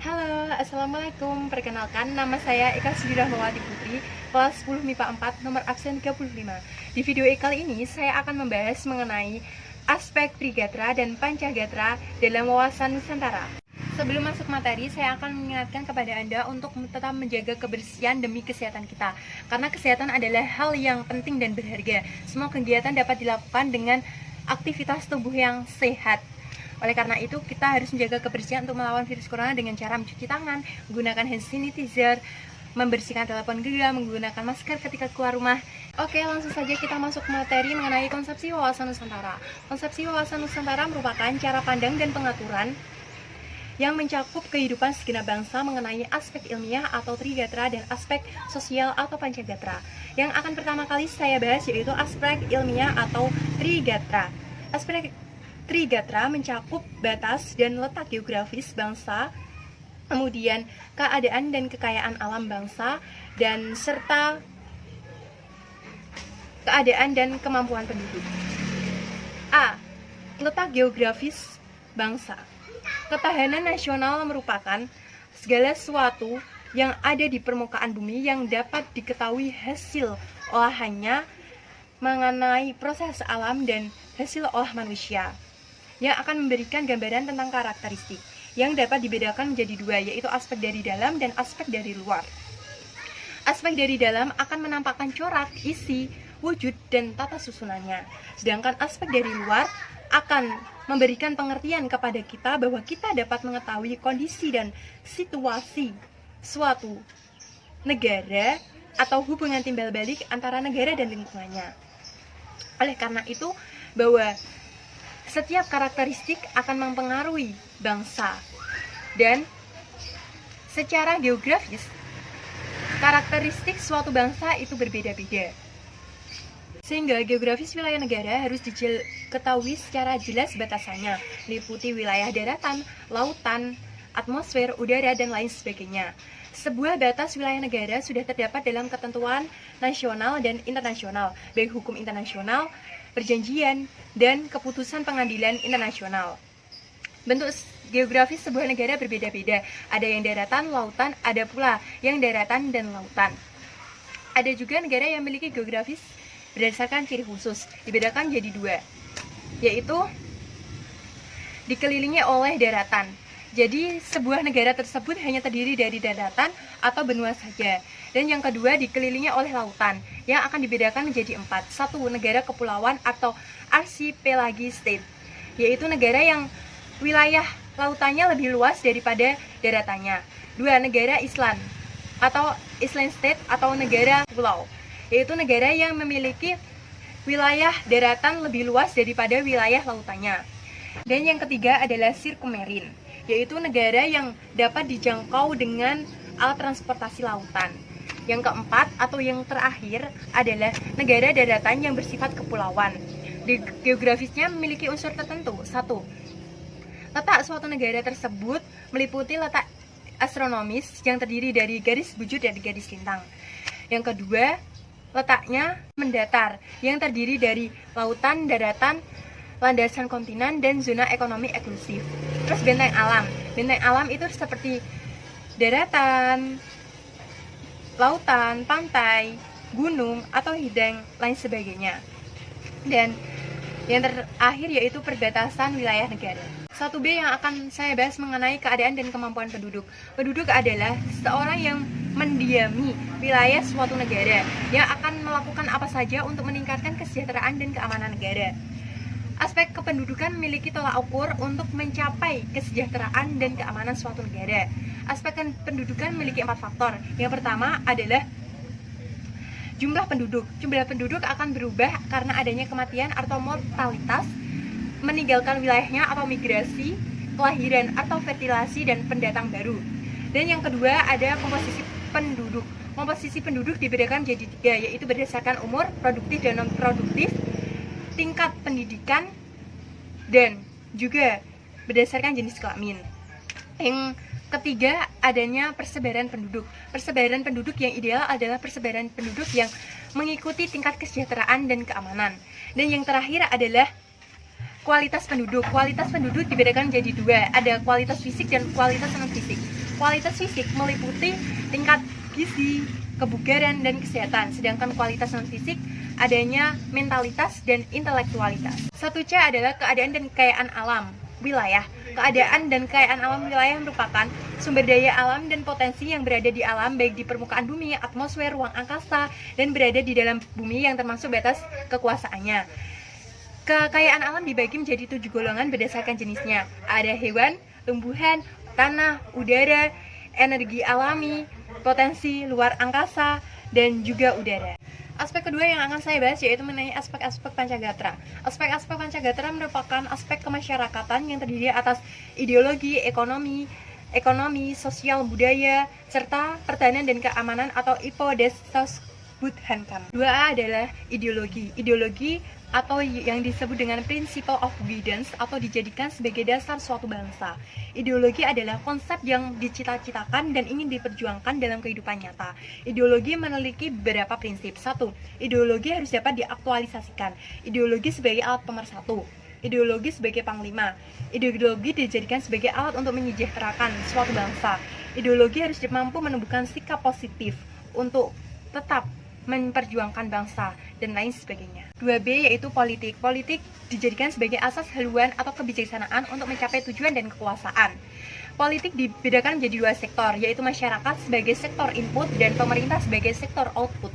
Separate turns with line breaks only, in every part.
Halo, Assalamualaikum. Perkenalkan, nama saya Eka Sudi Rahmawati Putri, kelas 10 MIPA 4, nomor absen 35. Di video kali ini, saya akan membahas mengenai aspek Trigatra dan Pancagatra dalam wawasan Nusantara. Sebelum masuk materi, saya akan mengingatkan kepada Anda untuk tetap menjaga kebersihan demi kesehatan kita. Karena kesehatan adalah hal yang penting dan berharga. Semua kegiatan dapat dilakukan dengan aktivitas tubuh yang sehat. Oleh karena itu, kita harus menjaga kebersihan untuk melawan virus corona dengan cara mencuci tangan, menggunakan hand sanitizer, membersihkan telepon genggam, menggunakan masker ketika keluar rumah. Oke, langsung saja kita masuk materi mengenai konsepsi wawasan Nusantara. Konsepsi wawasan Nusantara merupakan cara pandang dan pengaturan yang mencakup kehidupan segenap bangsa mengenai aspek ilmiah atau Trigatra dan aspek sosial atau Pancagatra. Yang akan pertama kali saya bahas yaitu aspek ilmiah atau Trigatra. Aspek Trigatra mencakup batas dan letak geografis bangsa, kemudian keadaan dan kekayaan alam bangsa, dan serta keadaan dan kemampuan penduduk. A. Letak geografis bangsa. Ketahanan nasional merupakan segala sesuatu yang ada di permukaan bumi yang dapat diketahui hasil olahannya mengenai proses alam dan hasil olah manusia, yang akan memberikan gambaran tentang karakteristik yang dapat dibedakan menjadi dua, yaitu aspek dari dalam dan aspek dari luar. Aspek dari dalam akan menampakkan corak, isi, wujud, dan tata susunannya. Sedangkan aspek dari luar akan memberikan pengertian kepada kita bahwa kita dapat mengetahui kondisi dan situasi suatu negara atau hubungan timbal balik antara negara dan lingkungannya. Oleh karena itu, bahwa setiap karakteristik akan mempengaruhi bangsa, dan secara geografis karakteristik suatu bangsa itu berbeda-beda, sehingga geografis wilayah negara harus diketahui secara jelas batasannya, meliputi wilayah daratan, lautan, atmosfer, udara, dan lain sebagainya. Sebuah batas wilayah negara sudah terdapat dalam ketentuan nasional dan internasional, baik hukum internasional, perjanjian, dan keputusan pengadilan internasional. Bentuk geografis sebuah negara berbeda-beda. Ada yang daratan, lautan, ada pula yang daratan dan lautan. Ada juga negara yang memiliki geografis berdasarkan ciri khusus, dibedakan jadi dua, yaitu dikelilingi oleh daratan. Jadi sebuah negara tersebut hanya terdiri dari daratan atau benua saja. Dan yang kedua dikelilingi oleh lautan, yang akan dibedakan menjadi empat. Satu, negara kepulauan atau archipelagic state, yaitu negara yang wilayah lautannya lebih luas daripada daratannya. Dua, negara island atau island state atau negara pulau, yaitu negara yang memiliki wilayah daratan lebih luas daripada wilayah lautannya. Dan yang ketiga adalah circummarine, yaitu negara yang dapat dijangkau dengan alat transportasi lautan. Yang keempat atau yang terakhir adalah negara daratan yang bersifat kepulauan. Di geografisnya memiliki unsur tertentu. Satu, letak suatu negara tersebut meliputi letak astronomis yang terdiri dari garis bujur dan garis lintang. Yang kedua, letaknya mendatar yang terdiri dari lautan, daratan, landasan kontinen, dan zona ekonomi eksklusif. Terus benteng alam. Benteng alam itu seperti daratan, lautan, pantai, gunung, atau hidang lain sebagainya. Dan yang terakhir yaitu perbatasan wilayah negara. 1B yang akan saya bahas mengenai keadaan dan kemampuan penduduk. Penduduk adalah seorang yang mendiami wilayah suatu negara, yang akan melakukan apa saja untuk meningkatkan kesejahteraan dan keamanan negara. Aspek kependudukan memiliki tolak ukur untuk mencapai kesejahteraan dan keamanan suatu negara. Aspek pendudukan memiliki 4 faktor. Yang pertama adalah jumlah penduduk. Jumlah penduduk akan berubah karena adanya kematian atau mortalitas, meninggalkan wilayahnya atau migrasi, kelahiran atau fertilasi, dan pendatang baru. Dan yang kedua ada komposisi penduduk. Komposisi penduduk dibedakan menjadi 3, yaitu berdasarkan umur, produktif dan non-produktif, tingkat pendidikan, dan juga berdasarkan jenis kelamin. Yang ketiga adanya persebaran penduduk. Persebaran penduduk yang ideal adalah persebaran penduduk yang mengikuti tingkat kesejahteraan dan keamanan. Dan yang terakhir adalah kualitas penduduk. Kualitas penduduk dibedakan menjadi dua, ada kualitas fisik dan kualitas non fisik. Kualitas fisik meliputi tingkat gizi, kebugaran, dan kesehatan, sedangkan kualitas non-fisik adanya mentalitas dan intelektualitas. 1C adalah keadaan dan kekayaan alam wilayah. Keadaan dan kekayaan alam wilayah merupakan sumber daya alam dan potensi yang berada di alam, baik di permukaan bumi, atmosfer, ruang angkasa, dan berada di dalam bumi yang termasuk batas kekuasaannya. Kekayaan alam dibagi menjadi 7 golongan berdasarkan jenisnya. Ada hewan, tumbuhan, tanah, udara, energi alami, potensi luar angkasa, dan juga udara. Aspek kedua yang akan saya bahas yaitu mengenai aspek-aspek Pancagatra. Aspek-aspek Pancagatra merupakan aspek kemasyarakatan yang terdiri atas ideologi, ekonomi, sosial, budaya, serta pertahanan dan keamanan atau Ipodesosbudhankam. 2A adalah ideologi. Ideologi atau yang disebut dengan principle of guidance atau dijadikan sebagai dasar suatu bangsa. Ideologi adalah konsep yang dicita-citakan dan ingin diperjuangkan dalam kehidupan nyata. Ideologi memiliki beberapa prinsip. 1. Ideologi harus dapat diaktualisasikan. Ideologi sebagai alat pemersatu. Ideologi sebagai panglima. Ideologi dijadikan sebagai alat untuk menyejahterakan suatu bangsa. Ideologi harus mampu menumbuhkan sikap positif untuk tetap memperjuangkan bangsa, dan lain sebagainya. 2B yaitu politik. Politik dijadikan sebagai asas haluan atau kebijaksanaan untuk mencapai tujuan dan kekuasaan. Politik dibedakan menjadi 2 sektor, yaitu masyarakat sebagai sektor input dan pemerintah sebagai sektor output.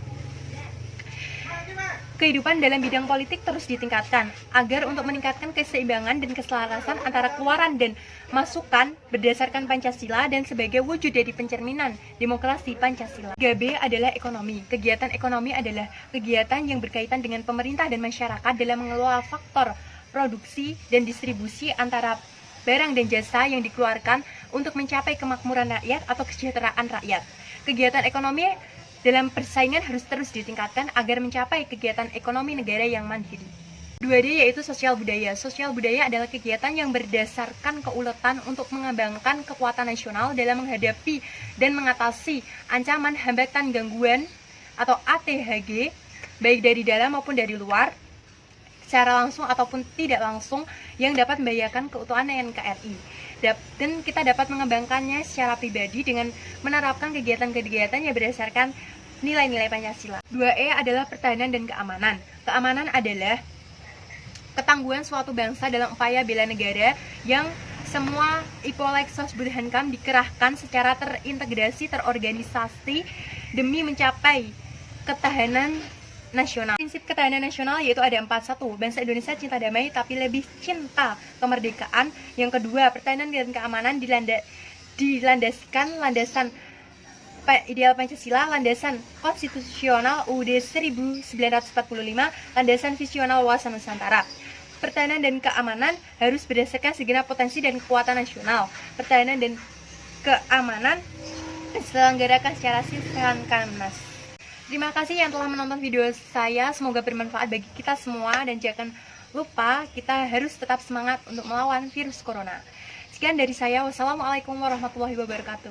Kehidupan dalam bidang politik terus ditingkatkan agar untuk meningkatkan keseimbangan dan keselarasan antara keluaran dan masukan berdasarkan Pancasila dan sebagai wujud dari pencerminan demokrasi Pancasila. 3B adalah ekonomi. Kegiatan ekonomi adalah kegiatan yang berkaitan dengan pemerintah dan masyarakat dalam mengelola faktor produksi dan distribusi antara barang dan jasa yang dikeluarkan untuk mencapai kemakmuran rakyat atau kesejahteraan rakyat. Kegiatan ekonomi dalam persaingan harus terus ditingkatkan agar mencapai kegiatan ekonomi negara yang mandiri. 2D yaitu sosial budaya. Sosial budaya adalah kegiatan yang berdasarkan keuletan untuk mengembangkan kekuatan nasional dalam menghadapi dan mengatasi ancaman hambatan gangguan atau ATHG baik dari dalam maupun dari luar, secara langsung ataupun tidak langsung, yang dapat membahayakan keutuhan NKRI. Dan kita dapat mengembangkannya secara pribadi dengan menerapkan kegiatan-kegiatan yang berdasarkan nilai-nilai Pancasila. 2E adalah pertahanan dan keamanan. Keamanan adalah ketangguhan suatu bangsa dalam upaya bela negara yang semua Ipodesosbudhankam dikerahkan secara terintegrasi, terorganisasi demi mencapai ketahanan nasional. Prinsip ketahanan nasional yaitu ada 4. 1. Bangsa Indonesia cinta damai tapi lebih cinta kemerdekaan. Yang kedua, pertahanan dan keamanan dilandaskan landasan ideal Pancasila, landasan konstitusional UUD 1945, landasan visional wawasan Nusantara. Pertahanan dan keamanan harus berdasarkan segenap potensi dan kekuatan nasional. Pertahanan dan keamanan diselenggarakan secara sinkronis. Terima kasih yang telah menonton video saya, semoga bermanfaat bagi kita semua, dan jangan lupa kita harus tetap semangat untuk melawan virus corona. Sekian dari saya, wassalamualaikum warahmatullahi wabarakatuh.